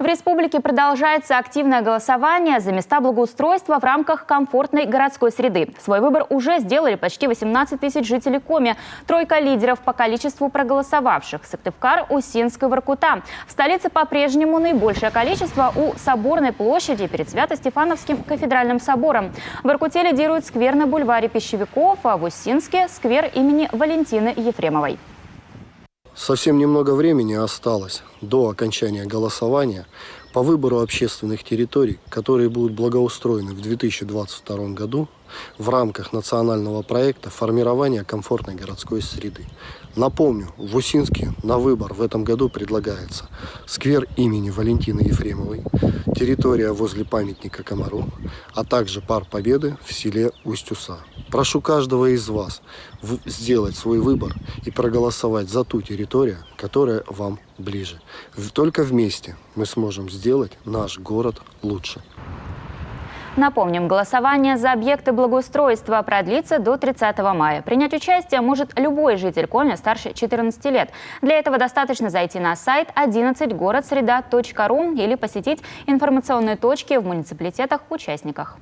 В республике продолжается активное голосование за места благоустройства в рамках комфортной городской среды. Свой выбор уже сделали почти 18 тысяч жителей Коми. Тройка лидеров по количеству проголосовавших – Сыктывкар, Усинск и Воркута. В столице по-прежнему наибольшее количество у Соборной площади перед Свято-Стефановским кафедральным собором. В Воркуте лидирует сквер на бульваре Пищевиков, а в Усинске – сквер имени Валентины Ефремовой. Совсем немного времени осталось до окончания голосования по выбору общественных территорий, которые будут благоустроены в 2022 году в рамках национального проекта формирования комфортной городской среды. Напомню, в Усинске на выбор в этом году предлагается сквер имени Валентины Ефремовой, территория возле памятника Комару, а также парк Победы в селе Усть-Уса. Прошу каждого из вас сделать свой выбор и проголосовать за ту территорию, которая вам ближе. Только вместе мы сможем сделать наш город лучше. Напомним, голосование за объекты благоустройства продлится до 30 мая. Принять участие может любой житель Коми старше 14 лет. Для этого достаточно зайти на сайт 11городсреда.ру или посетить информационные точки в муниципалитетах-участниках.